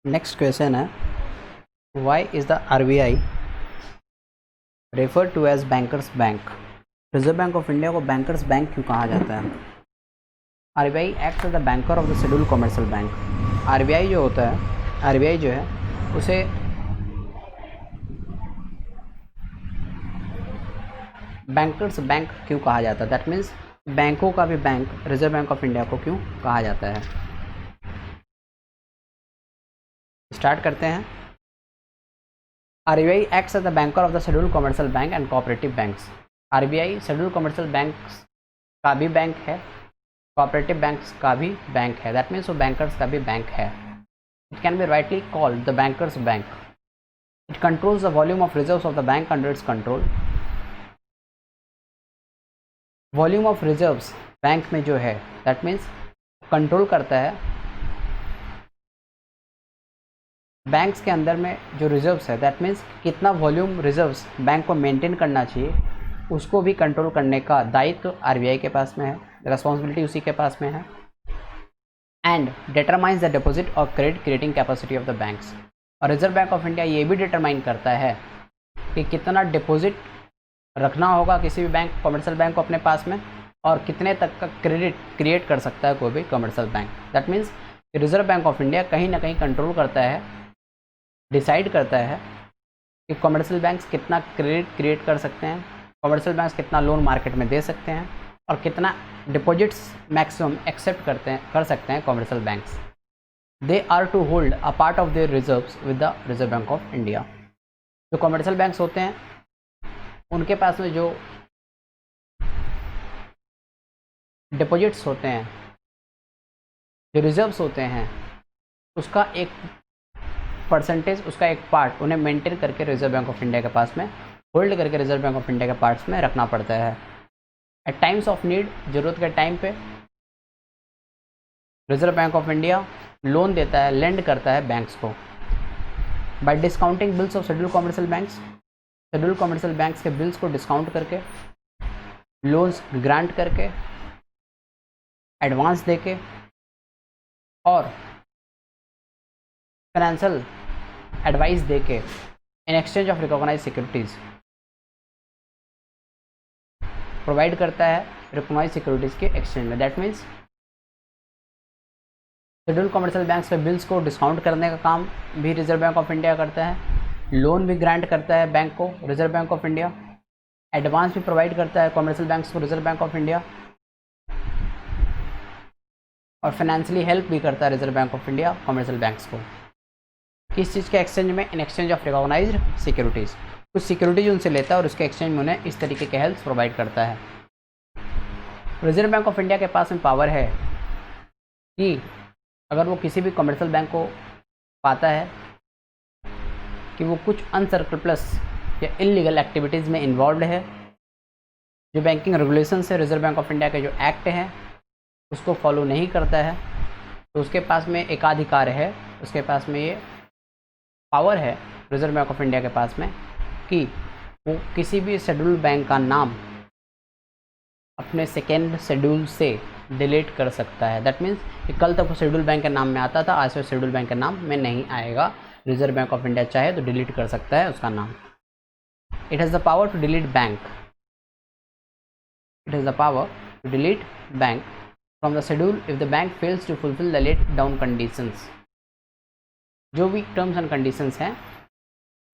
Next question है, why is the RBI refer to as bankers bank. Reserve bank of India को bankers bank क्यों कहा जाता है? RBI acts as the banker of the schedule commercial bank. RBI जो होता है, RBI जो है उसे बैंकर्स बैंक क्यों कहा जाता है? दैट मीन्स बैंकों का भी bank Reserve bank of India को क्यों कहा जाता है? स्टार्ट करते हैं। RBI acts as the banker of the schedule commercial bank and cooperative banks. RBI schedule commercial banks का भी बैंक है, कोऑपरेटिव बैंक्स का भी बैंक है। दैट मीन्स वो बैंकर्स का भी बैंक है। It can be rightly called the bankers bank. It controls the volume of reserves of the bank under its control. Volume of reserves bank में जो है दैट मीन्स कंट्रोल करता है banks के अंदर में जो रिजर्व्स है, दैट मीन्स कितना वॉल्यूम रिजर्व्स बैंक को मेंटेन करना चाहिए उसको भी कंट्रोल करने का दायित्व आरबीआई के पास में है, रिस्पॉन्सिबिलिटी उसी के पास में है। एंड डिटरमाइंस द डिपॉजिट और credit creating capacity of the banks. और रिजर्व बैंक ऑफ इंडिया ये भी डिटरमाइन करता है कि कितना डिपॉजिट रखना होगा किसी भी बैंक, कमर्शियल बैंक को अपने पास में, और कितने तक का क्रेडिट क्रिएट कर सकता है कोई भी commercial bank. That means reserve bank of India कहीं ना कहीं कंट्रोल करता है, डिसाइड करता है कि कमर्शियल बैंक्स कितना क्रेडिट क्रिएट कर सकते हैं, कमर्शियल बैंक्स कितना लोन मार्केट में दे सकते हैं, और कितना डिपॉजिट्स मैक्सिमम एक्सेप्ट कर सकते हैं commercial banks. They are to hold a part of their reserves with the Reserve bank of India. जो कमर्शियल बैंक्स होते हैं उनके पास में जो डिपॉजिट्स होते हैं, जो रिजर्व्स होते हैं, उसका एक परसेंटेज, उसका एक पार्ट उन्हें मेंटेन करके रिजर्व बैंक ऑफ इंडिया के पास में होल्ड करके रिजर्व बैंक ऑफ इंडिया के पार्ट्स में रखना पड़ता है। एट टाइम्स ऑफ नीड, ज़रूरत के टाइम पे Reserve bank of India loan देता है, लेंड करता है बैंक्स को। By discounting bills of schedule commercial banks, schedule commercial banks के बिल्स को डिस्काउंट करके, लोन्स ग्रांट करके, एडवांस देके, और फाइनेंशियल एडवाइस देके in exchange of recognise securities provide करता है रिकॉग्नाइज सिक्योरिटीज़ के एक्सचेंज में। That means schedule commercial banks के बिल्स को डिस्काउंट करने का काम भी रिजर्व बैंक ऑफ इंडिया करता है, लोन भी ग्रांट करता है बैंक को Reserve bank of India, advance भी प्रोवाइड करता है कमर्शियल बैंक्स को रिजर्व बैंक ऑफ इंडिया, और फाइनेंशियली हेल्प भी करता है reserve bank of India commercial banks को। किस चीज़ के एक्सचेंज में? In exchange of recognised securities. कुछ सिक्योरिटीज उनसे लेता है और उसके एक्सचेंज में उन्हें इस तरीके के हेल्प प्रोवाइड करता है। रिजर्व बैंक ऑफ इंडिया के पास में पावर है कि अगर वो किसी भी कमर्शियल बैंक को पाता है कि वो कुछ अनसर्कुलस या इलीगल एक्टिविटीज़ में इन्वॉल्व है, जो बैंकिंग रेगुलेशंस है रिजर्व बैंक ऑफ इंडिया के जो एक्ट हैं उसको फॉलो नहीं करता है, तो उसके पास में एकाधिकार है, उसके पास में ये पावर है रिजर्व बैंक ऑफ इंडिया के पास में कि वो किसी भी शेड्यूल बैंक का नाम अपने सेकेंड शेड्यूल से डिलीट कर सकता है। दैट मीन्स कि कल तक वो शेड्यूल बैंक के नाम में आता था, आज से शेड्यूल बैंक के नाम में नहीं आएगा। रिजर्व बैंक ऑफ इंडिया चाहे तो डिलीट कर सकता है उसका नाम। It has the power to delete bank, it has the power to delete bank from the schedule if the bank fails to fulfil the laid down conditions. जो भी terms and conditions हैं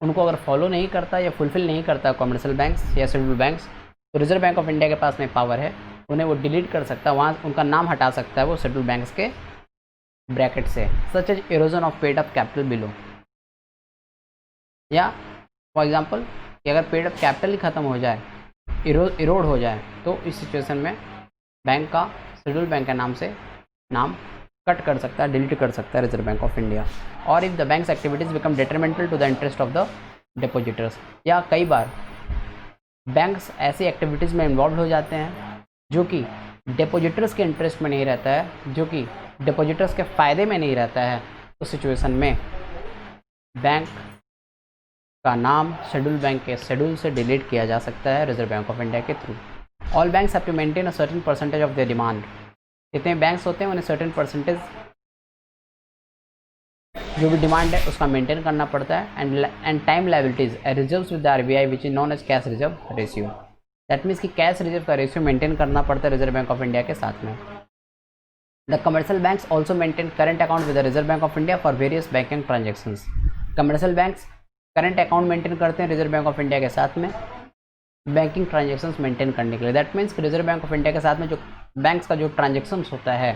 उनको अगर फॉलो नहीं करता या fulfil नहीं करता कमर्शियल बैंक्स या शेड्यूल बैंक्स, तो रिजर्व बैंक ऑफ इंडिया के पास में पावर है, उन्हें वो डिलीट कर सकता है, वहाँ उनका नाम हटा सकता है वो शेड्यूल बैंक्स के ब्रैकेट से। Such as erosion of paid up capital below, या फॉर एग्जांपल कि अगर पेड अप कैपिटल ही ख़त्म हो जाए, इरोड हो जाए, तो इस सिचुएशन में बैंक का शेड्यूल बैंक के नाम से नाम कट कर सकता है, डिलीट कर सकता है रिजर्व बैंक ऑफ इंडिया। और if the banks activities become detrimental to the interest of the depositors, या कई बार बैंक्स ऐसी एक्टिविटीज़ में इन्वॉल्व हो जाते हैं जो कि डिपोजिटर्स के इंटरेस्ट में नहीं रहता है, जो कि डिपोजिटर्स के फ़ायदे में नहीं रहता है, उस सिचुएशन में बैंक का नाम शेड्यूल बैंक के शेड्यूल से डिलीट किया जा सकता है रिजर्व बैंक ऑफ इंडिया के थ्रू। All banks have to maintain a certain percentage of their demand. जितने बैंक्स होते हैं उन्हें सर्टेन परसेंटेज जो भी डिमांड है उसका मेंटेन करना पड़ता है। And time liabilities reserves with the RBI which is known as cash reserve ratio. That means कि कैश रिजर्व का रेशियो मेंटेन करना पड़ता है रिजर्व बैंक ऑफ इंडिया के साथ में। The commercial banks also maintain current account with the Reserve bank of India for various banking transactions. Commercial banks current account maintain करते हैं रिजर्व बैंक ऑफ इंडिया के साथ में बैंकिंग ट्रांजेक्शन्स मेंटेन करने के लिए। दैट मीन्स कि reserve bank of India के साथ में जो बैंक्स का जो ट्रांजेक्शन्स होता है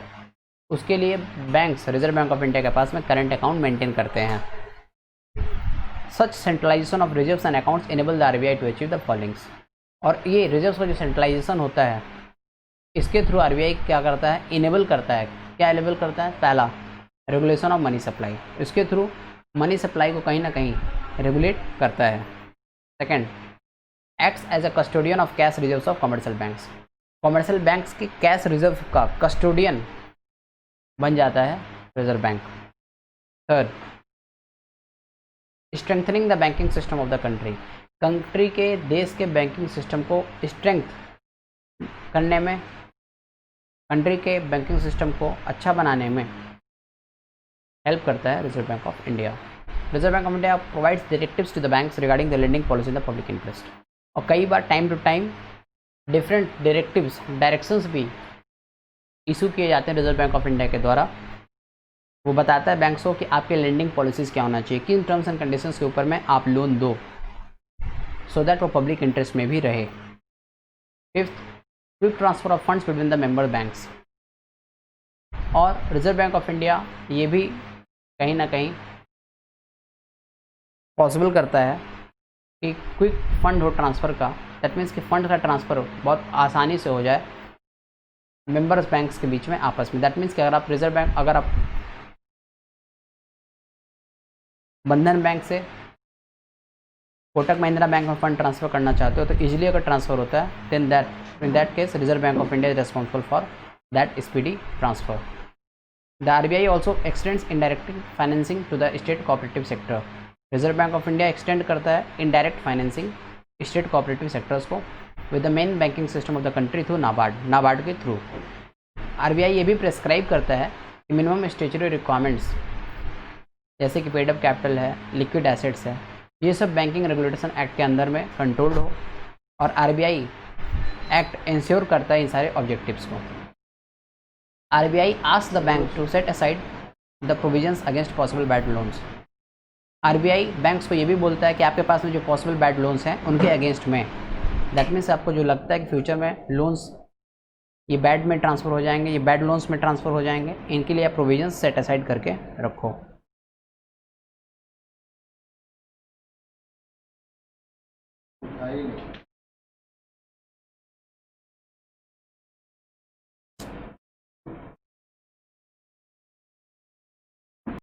उसके लिए banks reserve bank of India के पास में करंट अकाउंट मेंटेन करते हैं। Such centralization of reserves and accounts enable the RBI to achieve the followings. और ये रिजर्व्स का जो सेंट्रलाइजेशन होता है इसके थ्रू आरबीआई क्या करता है, इनेबल करता है। क्या इनेबल करता है? पहला, रेगुलेशन ऑफ मनी सप्लाई, इसके थ्रू मनी सप्लाई को कहीं ना कहीं रेगुलेट करता है। Second, acts as a custodian of cash reserves of commercial banks. Commercial banks के कैश रिजर्व का कस्टोडियन बन जाता है reserve Bank. Third, strengthening the banking system of the country के देश के बैंकिंग सिस्टम को स्ट्रेंथ करने में, कंट्री के बैंकिंग सिस्टम को अच्छा बनाने में हेल्प करता है reserve bank of India. Reserve bank of India provides directives to the banks regarding the lending policy in the public interest. और कई बार time to time different directions भी इशू किए जाते हैं रिजर्व बैंक ऑफ इंडिया के द्वारा। वो बताता है बैंक्स को कि आपके लेंडिंग पॉलिसीज़ क्या होना चाहिए, किन टर्म्स एंड कंडीशंस के ऊपर में आप लोन दो, सो दैट वो पब्लिक इंटरेस्ट में भी रहे। Fifth, quick transfer of funds between the member banks. और रिजर्व बैंक ऑफ इंडिया ये भी कहीं ना कहीं पॉसिबल करता है कि क्विक फंड हो ट्रांसफ़र का। दैट मीन्स कि फंड का ट्रांसफ़र बहुत आसानी से हो जाए मेंबर्स बैंक्स के बीच में आपस में। दैट मीन्स कि अगर आप रिजर्व बैंक, अगर आप बंधन बैंक से कोटक महिंद्रा बैंक में फंड ट्रांसफ़र करना चाहते हो तो इजीली अगर ट्रांसफ़र होता है then in that case reserve bank of India is responsible for that speedy transfer. The RBI also extends indirect financing to the state cooperative sector. Reserve bank of India extend करता है indirect financing state cooperative sectors को with the main banking system of the country through NABARD के थ्रू। RBI ये भी prescribe करता है कि मिनिमम स्टेचुटरी रिक्वायरमेंट्स जैसे कि पेड अप कैपिटल है, लिक्विड एसेट्स है, ये सब बैंकिंग रेगुलेशन एक्ट के अंदर में कंट्रोल्ड हो। और आरबीआई एक्ट इंश्योर करता है इन सारे ऑब्जेक्टिव्स को। RBI asks the bank to set aside the provisions against possible bad loans. RBI banks को ये भी बोलता है कि आपके पास में जो पॉसिबल बैड लोन्स हैं उनके अगेंस्ट में, दैट मीन्स आपको जो लगता है कि फ्यूचर में लोन्स ये बैड में ट्रांसफ़र हो जाएंगे, ये बैड लोन्स में ट्रांसफ़र हो जाएंगे, इनके लिए आप प्रोविजंस सेट असाइड करके रखो।